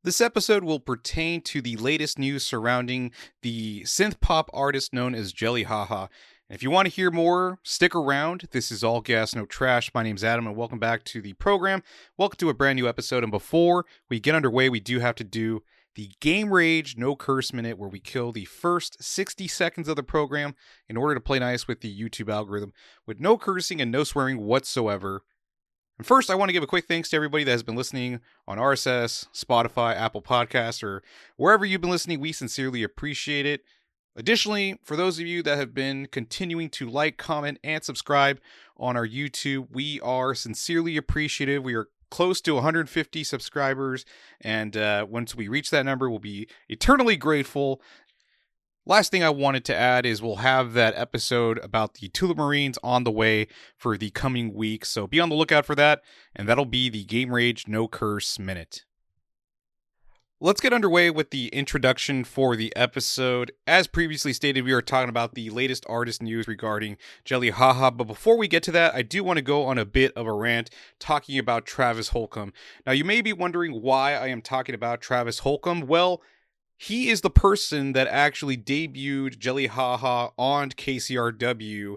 This episode will pertain to the latest news surrounding the synth pop artist known as Gelli Haha. And if you want to hear more, stick around. This is All Gas, No Trash. My name's Adam, and welcome back to the program. Welcome to a brand new episode. And before we get underway, we do have to do the Game Rage No Curse Minute, where we kill the first 60 seconds of the program in order to play nice with the YouTube algorithm, with no cursing and no swearing whatsoever. And first, I want to give a quick thanks to everybody that has been listening on RSS, Spotify, Apple Podcasts, or wherever you've been listening. We sincerely appreciate it. Additionally, for those of you that have been continuing to like, comment, and subscribe on our YouTube, we are sincerely appreciative. We are close to 150 subscribers, and once we reach that number, we'll be eternally grateful. Last thing I wanted to add is we'll have that episode about the Tulip Marines on the way for the coming week, so be on the lookout for that, and that'll be the Game Rage No Curse Minute. Let's get underway with the introduction for the episode. As previously stated, we are talking about the latest artist news regarding Gelli Haha, but before we get to that, I do want to go on a bit of a rant talking about Travis Holcomb. Now, you may be wondering why I am talking about Travis Holcomb. Well, he is the person that actually debuted Gelli Haha on KCRW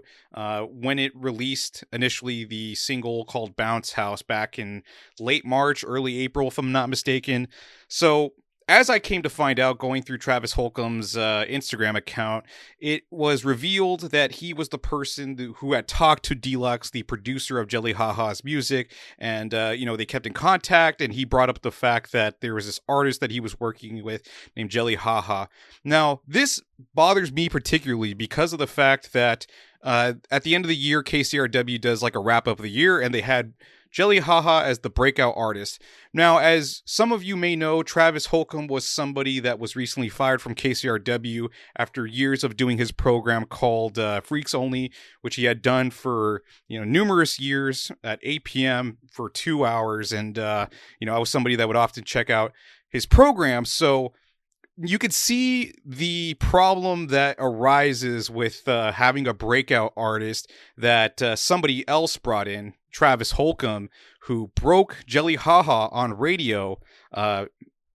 when it released initially the single called Bounce House back in late March, early April, if I'm not mistaken. So as I came to find out going through Travis Holcomb's Instagram account, it was revealed that he was the person who had talked to Deluxe, the producer of Gelli Haha's music, and they kept in contact, and he brought up the fact that there was this artist that he was working with named Gelli Haha. Now, this bothers me particularly because of the fact that at the end of the year, KCRW does like a wrap-up of the year, and they had Gelli Haha as the breakout artist. Now, as some of you may know, Travis Holcomb was somebody that was recently fired from KCRW after years of doing his program called Freaks Only, which he had done for numerous years at 8 p.m. for 2 hours. And I was somebody that would often check out his program. So you could see the problem that arises with having a breakout artist that somebody else brought in, Travis Holcomb, who broke Gelli Haha on radio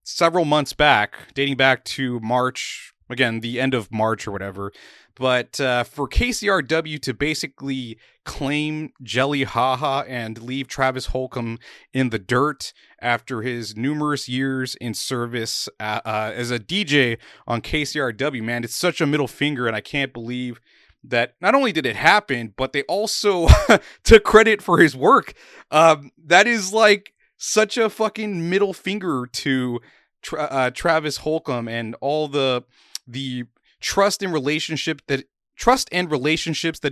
several months back, dating back to March, again, the end of March or whatever. But for KCRW to basically claim Gelli Haha and leave Travis Holcomb in the dirt after his numerous years in service as a DJ on KCRW, man, it's such a middle finger, and I can't believe that not only did it happen, but they also took credit for his work. That is like such a fucking middle finger to Travis Holcomb and all the trust and relationships that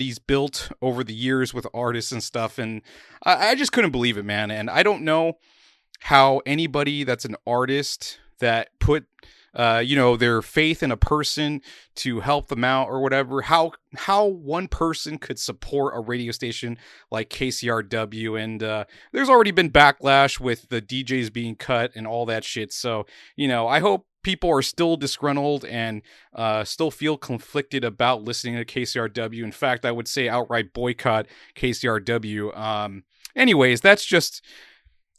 he's built over the years with artists and stuff. And I just couldn't believe it, man. And I don't know how anybody that's an artist that put their faith in a person to help them out or whatever, how one person could support a radio station like KCRW. And there's already been backlash with the DJs being cut and all that shit. So, I hope people are still disgruntled and still feel conflicted about listening to KCRW. In fact, I would say outright boycott KCRW. Anyways, that's just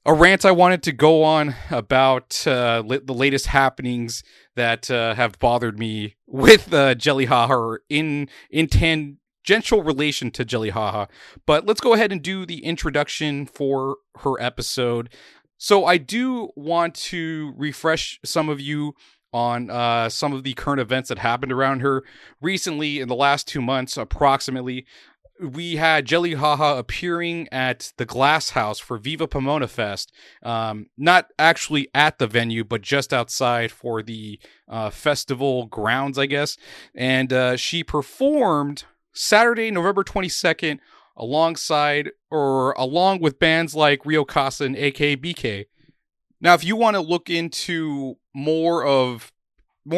a rant I wanted to go on about the latest happenings that have bothered me with Gelli Haha in tangential relation to Gelli Haha. But let's go ahead and do the introduction for her episode. So I do want to refresh some of you on some of the current events that happened around her recently in the last 2 months, approximately. We had Gelli Haha appearing at the Glass House for Viva Pomona Fest. Not actually at the venue, but just outside for the festival grounds, I guess. And she performed Saturday, November 22nd, along with bands like Rio Casa and AKBK. Now, if you want to look into more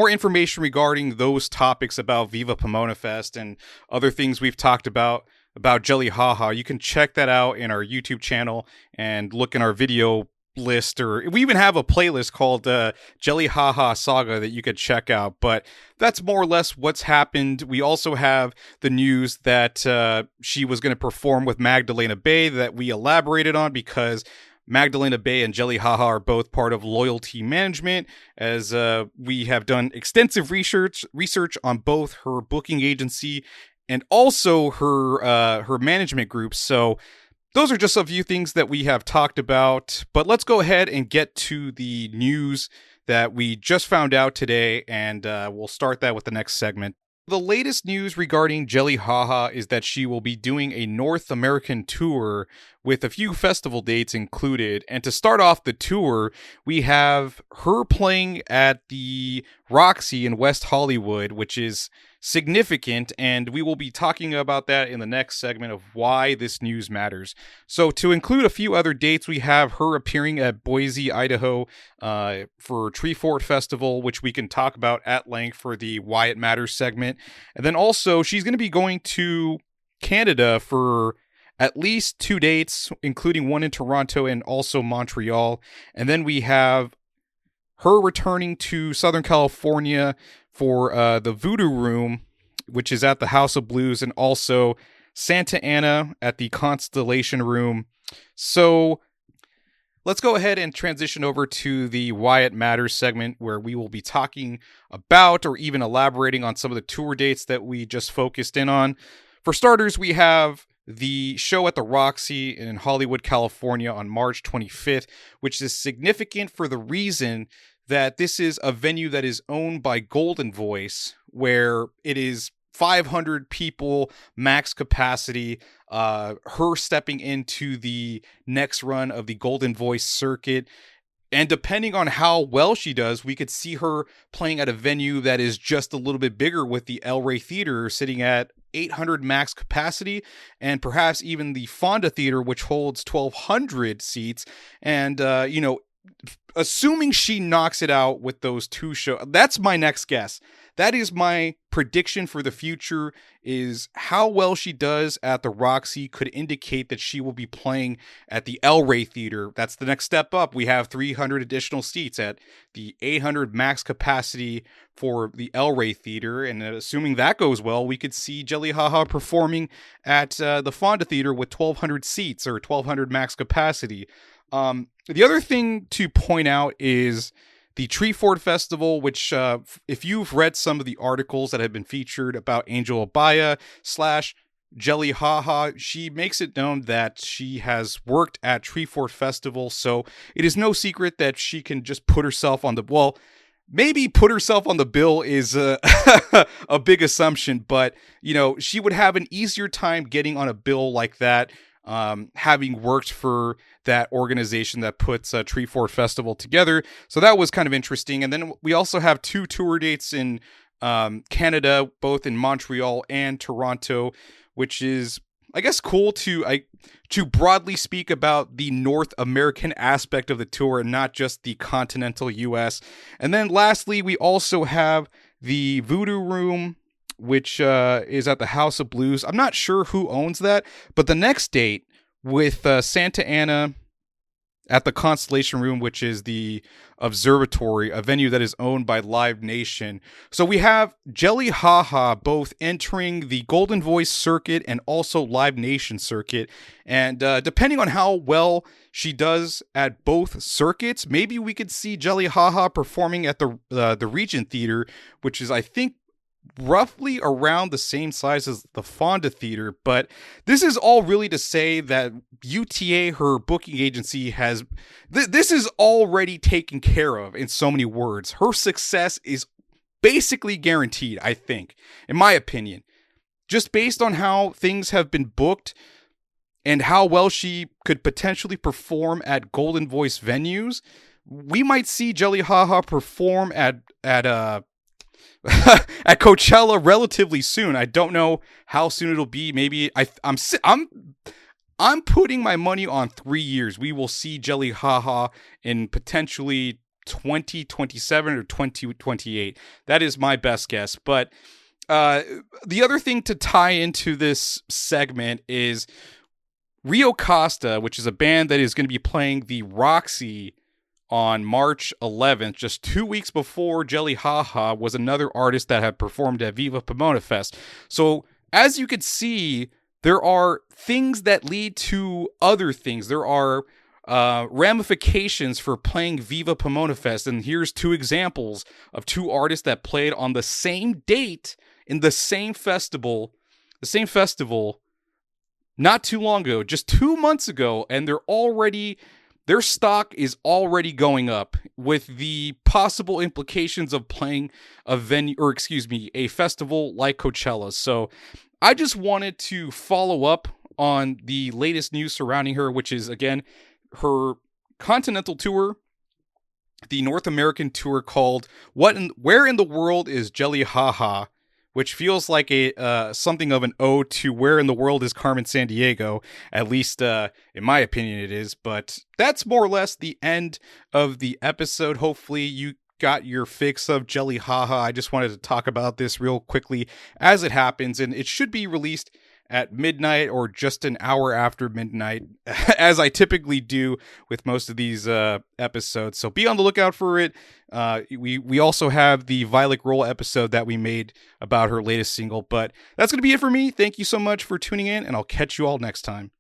information regarding those topics about Viva Pomona Fest and other things we've talked about Gelli Haha, you can check that out in our YouTube channel and look in our video list, or we even have a playlist called Gelli Haha Saga that you could check out. But that's more or less what's happened. We also have the news that she was going to perform with Magdalena Bay that we elaborated on because Magdalena Bay and Gelli Haha are both part of Loyalty Management, as we have done extensive research on both her booking agency and also her management group. So those are just a few things that we have talked about. But let's go ahead and get to the news that we just found out today, and we'll start that with the next segment. The latest news regarding Gelli Haha is that she will be doing a North American tour with a few festival dates included. And to start off the tour, we have her playing at the Roxy in West Hollywood, which is significant, and we will be talking about that in the next segment of why this news matters. So to include a few other dates, we have her appearing at Boise, Idaho for Tree Fort Festival, which we can talk about at length for the Why It Matters segment. And then also she's going to be going to Canada for at least 2 dates, including one in Toronto and also Montreal. And then we have her returning to Southern California for the Voodoo Room, which is at the House of Blues, and also Santa Ana at the Constellation Room. So let's go ahead and transition over to the Why It Matters segment, where we will be talking about or even elaborating on some of the tour dates that we just focused in on. For starters, we have the show at the Roxy in Hollywood, California on March 25th, which is significant for the reason that this is a venue that is owned by Golden Voice, where it is 500 people max capacity, her stepping into the next run of the Golden Voice circuit. And depending on how well she does, we could see her playing at a venue that is just a little bit bigger, with the El Rey Theater sitting at 800 max capacity, and perhaps even the Fonda Theater, which holds 1,200 seats. And, assuming she knocks it out with those two shows, that's my next guess. That is my prediction for the future, is how well she does at the Roxy could indicate that she will be playing at the El Rey Theater. That's the next step up. We have 300 additional seats at the 800 max capacity for the El Rey Theater. And assuming that goes well, we could see Gelli Haha performing at the Fonda Theater with 1,200 seats or 1,200 max capacity. The other thing to point out is the Tree Fort Festival, which if you've read some of the articles that have been featured about Angel Abaya / Gelli Haha, she makes it known that she has worked at Tree Fort Festival, so it is no secret that she can just put herself on the, well, maybe put herself on the bill is a big assumption, but, she would have an easier time getting on a bill like that, having worked for that organization that puts Tree Fort Festival together. So that was kind of interesting. And then we also have 2 tour dates in Canada, both in Montreal and Toronto, which is, I guess, cool to broadly speak about the North American aspect of the tour and not just the continental US. And then lastly, we also have the Voodoo Room, which is at the House of Blues. I'm not sure who owns that, but the next date with Santa Ana at the Constellation Room, which is the observatory, a venue that is owned by Live Nation. So we have Gelli Haha both entering the Golden Voice circuit and also Live Nation circuit. And depending on how well she does at both circuits, maybe we could see Gelli Haha performing at the Regent Theater, which is, I think, roughly around the same size as the Fonda Theater. But this is all really to say that UTA, her booking agency, has this is already taken care of in so many words. Her success is basically guaranteed, I think, in my opinion, just based on how things have been booked and how well she could potentially perform at Golden Voice venues. We might see Gelli Haha perform at at Coachella relatively soon. I don't know how soon it'll be. Maybe I'm putting my money on 3 years. We will see Gelli Haha in potentially 2027 or 2028. That is my best guess. But the other thing to tie into this segment is Rio Costa, which is a band that is going to be playing the Roxy on March 11th, just 2 weeks before Gelli Haha, was another artist that had performed at Viva Pomona Fest. So, as you could see, there are things that lead to other things. There are ramifications for playing Viva Pomona Fest. And here's two examples of two artists that played on the same date in the same festival, not too long ago, just 2 months ago, and their stock is already going up with the possible implications of playing a festival like Coachella. So I just wanted to follow up on the latest news surrounding her, which is, again, her continental tour, the North American tour called Where in the World is Gelli Haha, which feels like something of an ode to Where in the World is Carmen Sandiego, at least in my opinion it is. But that's more or less the end of the episode. Hopefully you got your fix of Gelli Haha. I just wanted to talk about this real quickly as it happens, and it should be released at midnight or just an hour after midnight, as I typically do with most of these episodes. So be on the lookout for it. We also have the Violet Roll episode that we made about her latest single. But that's going to be it for me. Thank you so much for tuning in, and I'll catch you all next time.